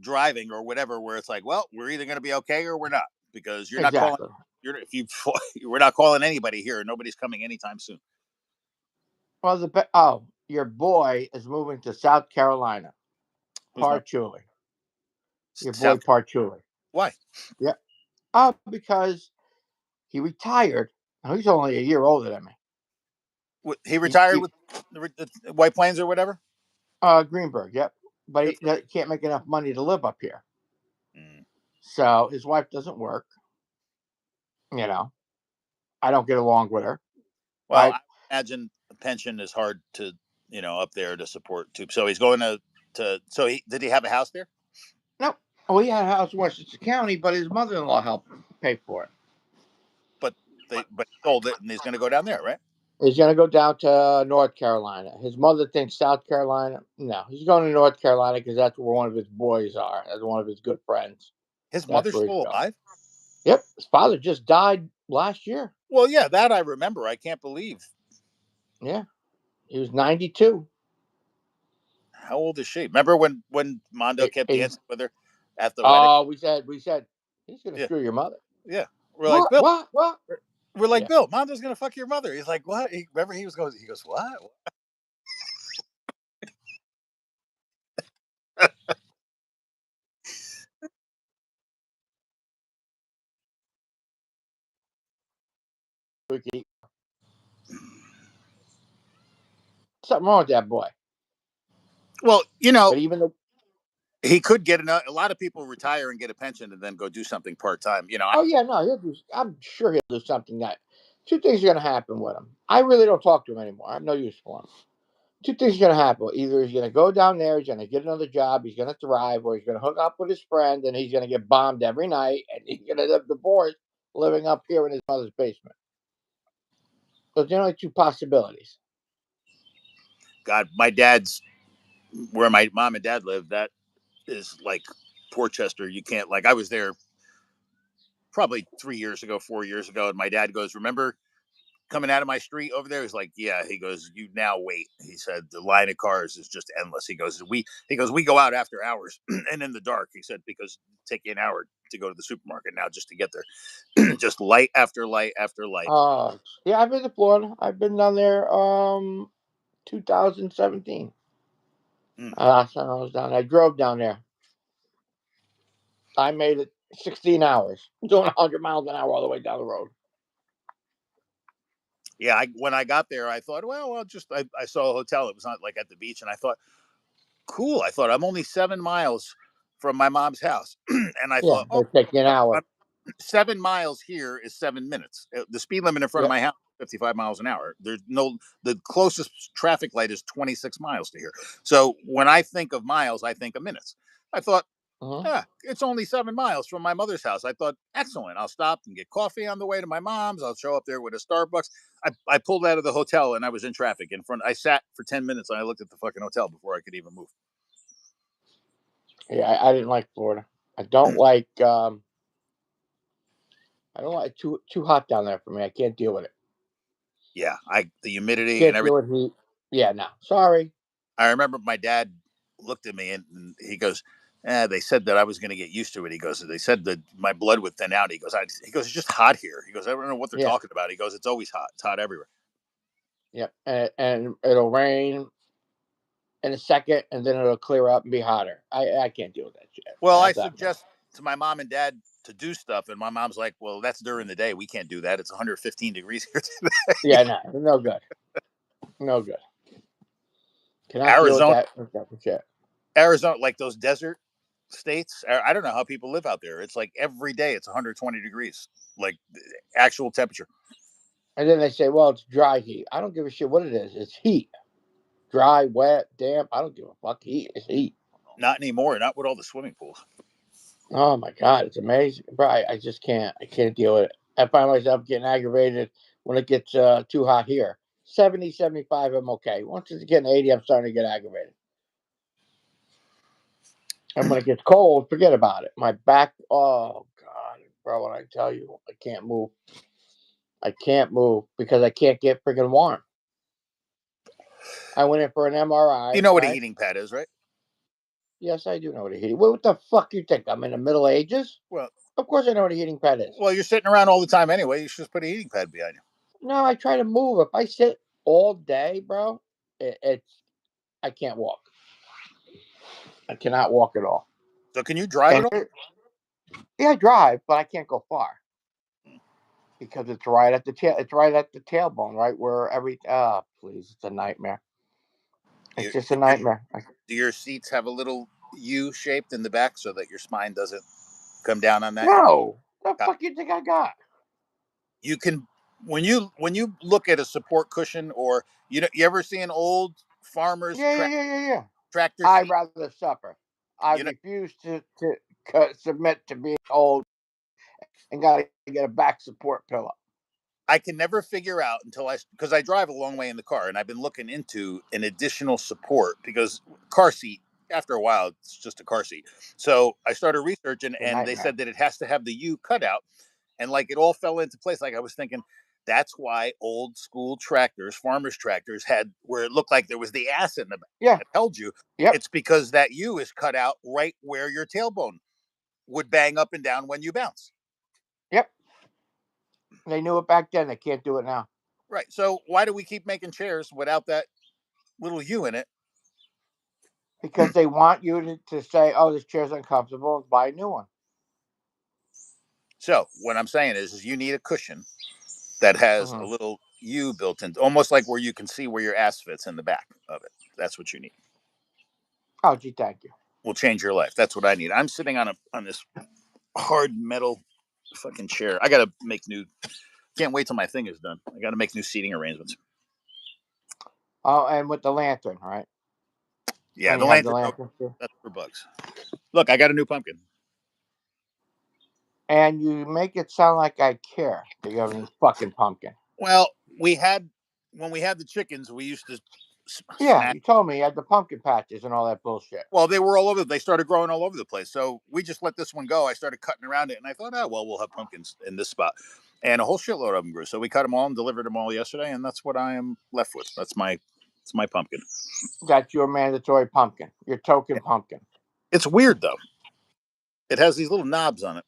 driving or whatever where it's like, well, we're either going to be okay or we're not because you're not calling Exactly. if you we're not calling anybody here. Nobody's coming anytime soon. Well, your boy is moving to South Carolina. Parchuli. Your boy South. Parchuli. Why? Yeah. Because he retired. Now, he's only a year older than me. He retired with the White Plains or whatever? Greenberg, yep. But he can't make enough money to live up here. Mm. So his wife doesn't work. You know, I don't get along with her. Well, I imagine a pension is hard to, up there to support too. So he's going so did he have a house there? No. Oh, he had a house in Westchester County, but his mother-in-law helped pay for it. But he sold it and he's going to go down there, right? He's going to go down to North Carolina. His mother thinks South Carolina. No, he's going to North Carolina because that's where one of his boys are. That's one of his good friends. His That's mother's where he's still going. alive? Yep. His father just died last year. Well, yeah, that I remember. I can't believe. Yeah. He was 92. How old is she? Remember when Mondo kept dancing with her at the wedding? Oh, we said he's going to Yeah, screw your mother. yeah. We're like, What? Bill. What? We're like, Yeah. Bill, Mondo's gonna fuck your mother. He's like, what? Remember he goes, what? Something wrong with that boy. Well, But even though, he could get a lot of people retire and get a pension and then go do something part time. oh yeah, no, I'm sure he'll do something. That two things are going to happen with him. I really don't talk to him anymore. I have no use for him. Two things are going to happen. Either he's going to go down there, he's going to get another job, he's going to thrive, or he's going to hook up with his friend and he's going to get bombed every night and he's going to end up divorced, living up here in his mother's basement. Those are the only two possibilities. God, my dad's where my mom and dad live. That is like Portchester. You can't I was there probably 3 years ago, 4 years ago, and my dad goes, "Remember coming out of my street over there?" He's like, "Yeah." He goes, "You now wait." He said, "The line of cars is just endless." We go out after hours and in the dark. He said, because it take you an hour to go to the supermarket now just to get there. Just light after light after light. Yeah, I've been to Florida. I've been down there 2017. Last time I was down, I drove down there. I made it 16 hours, doing 100 miles an hour all the way down the road. Yeah, when I got there, I thought, well, I saw a hotel. It was not like at the beach, and I thought, cool. I thought I'm only 7 miles from my mom's house, and I Yeah, thought, they oh, take you an hour. 7 miles here is 7 minutes. The speed limit in front of Yep. my house is 55 miles an hour. The closest traffic light is 26 miles to here. So when I think of miles, I think of minutes. I thought, it's only 7 miles from my mother's house. I thought, excellent. I'll stop and get coffee on the way to my mom's. I'll show up there with a Starbucks. I pulled out of the hotel and I was in traffic in front. I sat for 10 minutes and I looked at the fucking hotel before I could even move. Yeah, I didn't like Florida. I don't like too hot down there for me. I can't deal with it. Yeah, the humidity and Can't everything. deal with heat. Yeah, no. Sorry. I remember my dad looked at me and he goes, they said that I was going to get used to it. He goes, they said that my blood would thin out. He goes, it's just hot here. He goes, I don't know what they're talking about. He goes, it's always hot. It's hot everywhere. Yep. And it'll rain in a second and then it'll clear up and be hotter. I can't deal with that shit. Well, I suggest to my mom and dad to do stuff. And my mom's like, well, that's during the day. We can't do that. It's 115 degrees here today. Yeah, no good. No good. Cannot deal with that shit. Arizona, like those desert states. I don't know how people live out there. It's like every day it's 120 degrees, like actual temperature. And then they say, well, it's dry heat. I don't give a shit what it is. It's heat. Dry, wet, damp. I don't give a fuck. Heat is heat. Not anymore. Not with all the swimming pools. Oh my God, it's amazing. Bro, I just can't. I can't deal with it. I find myself getting aggravated when it gets too hot here. 70, 75, I'm okay. Once it's getting 80, I'm starting to get aggravated. And when it gets cold, forget about it. My back, oh God, bro, when I tell you, I can't move. I can't move because I can't get freaking warm. I went in for an MRI. You know what a heating pad is, right? Yes, I do know what a heating. What the fuck you think? I'm in the Middle Ages? Well, of course I know what a heating pad is. Well, you're sitting around all the time anyway. You should just put a heating pad behind you. No, I try to move. If I sit all day, bro, I can't walk. I cannot walk at all. So can you drive at all? Yeah, I drive, but I can't go far because it's right at the tail. It's right at the tailbone, right where please, it's a nightmare. It's just a nightmare. Do your seats have a little U shaped in the back so that your spine doesn't come down on that? No, the fuck you think I got? You can when you look at a support cushion, or you ever see an old farmer's tractor? I'd rather suffer. I refuse to submit to being old and gotta get a back support pillow. I can never figure out because I drive a long way in the car, and I've been looking into an additional support because car seat, after a while, it's just a car seat. So I started researching, It's a and they nightmare. said that it has to have the U cutout, and like it all fell into place. Like I was thinking, that's why old school tractors, farmers tractors, had where it looked like there was the ass in the back Yeah. that held you. Yep. It's because that U is cut out right where your tailbone would bang up and down when you bounce. Yep. They knew it back then. They can't do it now. Right. So why do we keep making chairs without that little U in it? Because they want you to say, "Oh, this chair's uncomfortable," and buy a new one. So what I'm saying is you need a cushion that has a little U built in, almost like where you can see where your ass fits in the back of it. That's what you need. Oh, gee, thank you. Will change your life. That's what I need. I'm sitting on this hard metal fucking chair. I gotta make new. Can't wait till my thing is done. I gotta make new seating arrangements. Oh, and with the lantern, right? Yeah, And the you have the lantern. lantern too. That's for bugs. Look, I got a new pumpkin. And you make it sound like I care that you have a new fucking pumpkin. Well, when we had the chickens, we used to Yeah, smash. you told me you had the pumpkin patches and all that bullshit. Well, they were all over. They started growing all over the place. So we just let this one go. I started cutting around it, and I thought, oh well, we'll have pumpkins in this spot, and a whole shitload of them grew. So we cut them all and delivered them all yesterday, and that's what I am left with. It's my pumpkin. That's your mandatory pumpkin, your token pumpkin. It's weird though. It has these little knobs on it.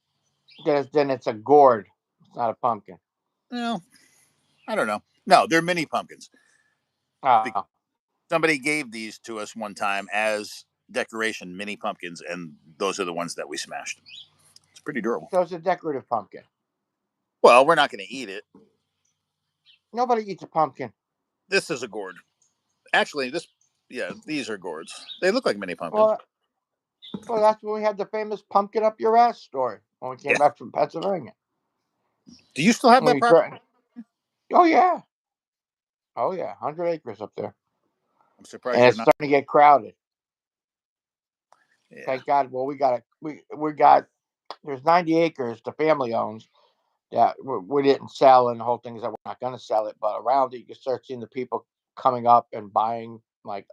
Then it's a gourd. It's not a pumpkin. Well, I don't know. No, they're mini pumpkins. Oh, Somebody gave these to us one time as decoration, mini pumpkins, and those are the ones that we smashed. It's pretty durable. so it's a decorative pumpkin. Well, we're not going to eat it. Nobody eats a pumpkin. This is a gourd. Actually, these are gourds. They look like mini pumpkins. Well, that's when we had the famous pumpkin up your ass story when we came back from Pennsylvania. Do you still have that property? Oh yeah, 100 acres up there. I'm surprised. And it's starting to get crowded. Yeah. Thank God. Well, we got there's 90 acres the family owns that we didn't sell, and the whole thing is that we're not going to sell it. But around it, you can start seeing the people coming up and buying like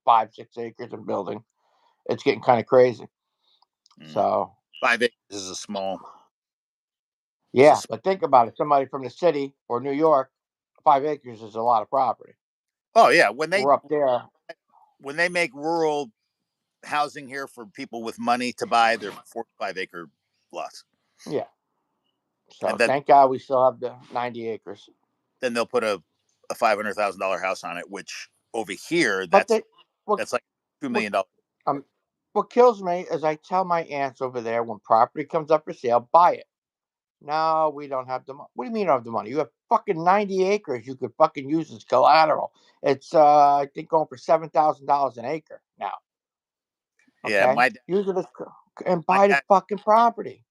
5-6 acres and building. It's getting kind of crazy. So 5 acres is a small. Yeah, but think about it. Somebody from the city or New York, 5 acres is a lot of property. Oh yeah, we're up there. When they make rural housing here for people with money to buy their 4-5 acre lots. Yeah. So thank God we still have the 90 acres. Then they'll put a $500,000 house on it, which over here that's like $2 million. What kills me is I tell my aunts over there when property comes up for sale, buy it. No, we don't have the money. What do you mean you don't have the money? You have fucking 90 acres you could fucking use as collateral. It's I think going for $7,000 an acre now. Okay? Yeah, use it and buy the fucking property.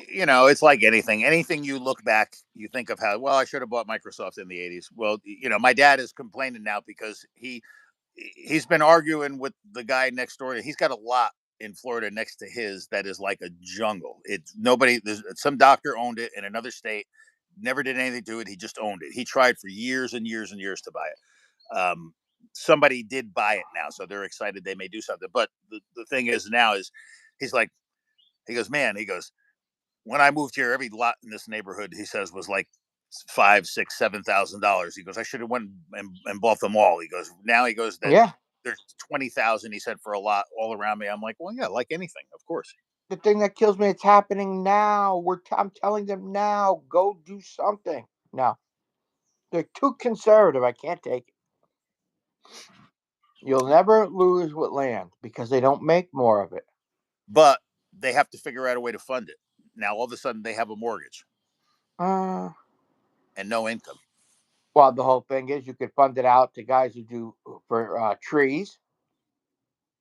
You know, it's like anything. Anything you look back, you think of how, well, I should have bought Microsoft in the 80s. Well, you know, my dad is complaining now because he's been arguing with the guy next door. He's got a lot in Florida next to his that is like a jungle. It's nobody. There's some doctor owned it in another state, never did anything to it. He just owned it. He tried for years and years and years to buy it. Somebody did buy it now, so they're excited they may do something. But the thing is now is he goes, man, he goes, when I moved here, every lot in this neighborhood, he says, was like $5,000, $6,000, $7,000. He goes, I should have went and bought them all. He goes, now he goes, there's 20,000. He said for a lot all around me. I'm like, well, yeah, like anything, of course. The thing that kills me, it's happening now. I'm telling them now, go do something. No, they're too conservative. I can't take it. You'll never lose with land because they don't make more of it. But they have to figure out a way to fund it. Now, all of a sudden, they have a mortgage and no income. Well, the whole thing is you could fund it out to guys who do for trees,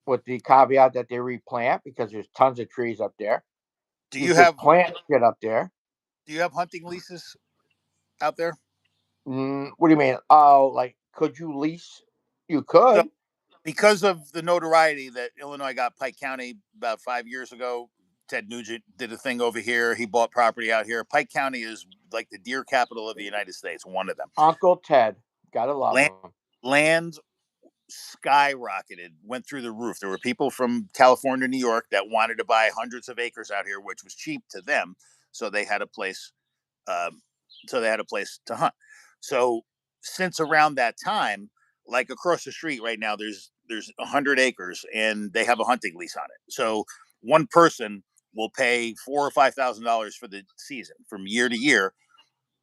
with the caveat that they replant because there's tons of trees up there. Do you have plant shit up there? Do you have hunting leases out there? What do you mean? Oh, like could you lease? You could. So, because of the notoriety that Illinois got Pike County about 5 years ago, Ted Nugent did a thing over here. He bought property out here. Pike County is like the deer capital of the United States. One of them. Uncle Ted, gotta love Land, him. land skyrocketed, went through the roof. There were people from California, New York that wanted to buy hundreds of acres out here, which was cheap to them. So they had a place. To hunt. So since around that time, like across the street right now, there's 100 acres and they have a hunting lease on it. So one person will pay $4,000 or $5,000 for the season from year to year,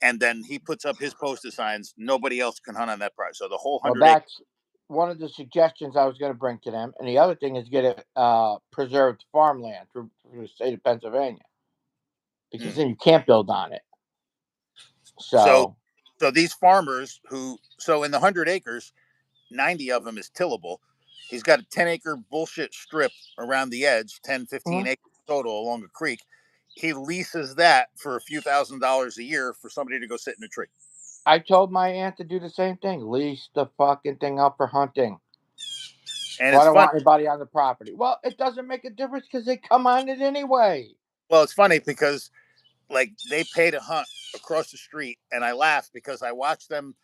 and then he puts up his poster signs. Nobody else can hunt on that price. So the whole Well, 100 acres. that's one of the suggestions I was going to bring to them. And the other thing is get it preserved farmland through the state of Pennsylvania, because then you can't build on it. So these farmers so in the 100 acres, 90 of them is tillable. He's got a 10-acre bullshit strip around the edge, 10, 15 acres total along a creek. He leases that for a few $1,000s a year for somebody to go sit in a tree. I told my aunt to do the same thing. Lease the fucking thing up for hunting. And I don't want anybody on the property. Well, it doesn't make a difference because they come on it anyway. Well, it's funny because like they pay to hunt across the street, and I laugh because I watch them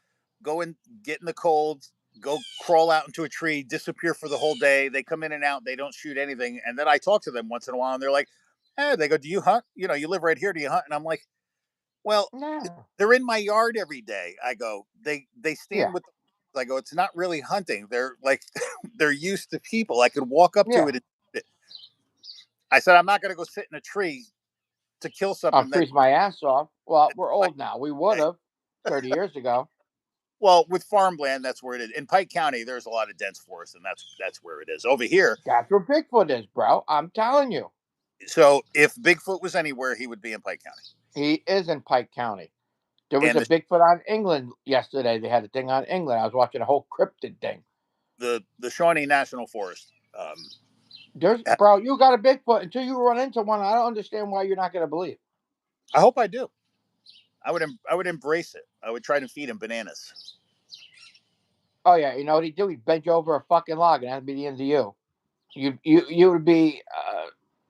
go and get in the cold, go crawl out into a tree, disappear for the whole day. They come in and out, they don't shoot anything, and then I talk to them once in a while, and they're like, "Hey," they go, "Do you hunt? You know, you live right here. Do you hunt?" And I'm like, "Well, no. They're in my yard every day." I go, "They stand with." I go, "It's not really hunting. They're like, they're used to people. I could walk up to it." I said, "I'm not going to go sit in a tree to kill something." I'll freeze my ass off. Well, we're old now. We would have 30 years ago. Well, with farmland, that's where it is. In Pike County, there's a lot of dense forest, and that's where it is. Over here, that's where Bigfoot is, bro. I'm telling you. So if Bigfoot was anywhere, he would be in Pike County. He is in Pike County. There was a Bigfoot on England yesterday. They had a thing on England. I was watching a whole cryptid thing. The Shawnee National Forest. Bro, you got a Bigfoot. Until you run into one, I don't understand why you're not going to believe. I hope I do. I would embrace it. I would try to feed him bananas. Oh yeah, you know what he'd do? He'd bend you over a fucking log, and that'd be the end of you. You would be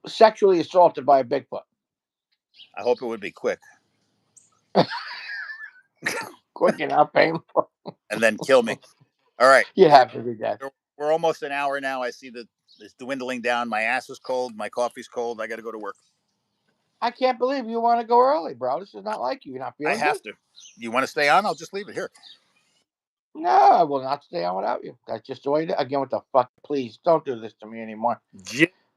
sexually assaulted by a Bigfoot. I hope it would be quick. Quick and not painful. And then kill me. All right. You have to do that. We're almost an hour now. I see it's dwindling down. My ass is cold. My coffee's cold. I got to go to work. I can't believe you want to go early, bro. This is not like you. You're not feeling I have to. You want to stay on? I'll just leave it here. No, I will not stay on without you. That's just the way it is. Again, what the fuck? Please don't do this to me anymore.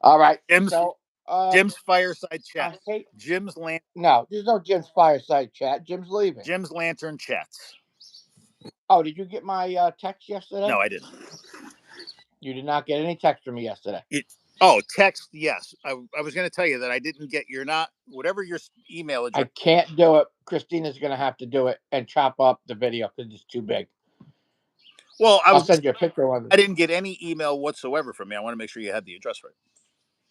All right. Jim's fireside chat. Jim's lantern. No, there's no Jim's fireside chat. Jim's leaving. Jim's lantern chats. Oh, did you get my text yesterday? No, I didn't. You did not get any text from me yesterday. Text, yes. I was going to tell you that I didn't get whatever your email address. I can't do it. Christina's going to have to do it and chop up the video because it's too big. Well, I'll send you a picture of it. I didn't get any email whatsoever from me. I want to make sure you had the address right.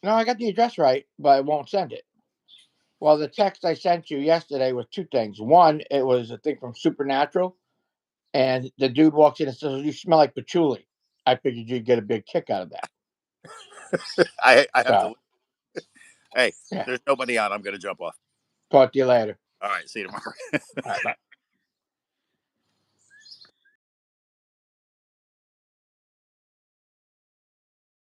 No, I got the address right, but I won't send it. Well, the text I sent you yesterday was two things. One, it was a thing from Supernatural, and the dude walks in and says, "You smell like patchouli." I figured you'd get a big kick out of that. I have to. Hey, There's nobody on. I'm going to jump off. Talk to you later. All right. See you tomorrow. All right, bye.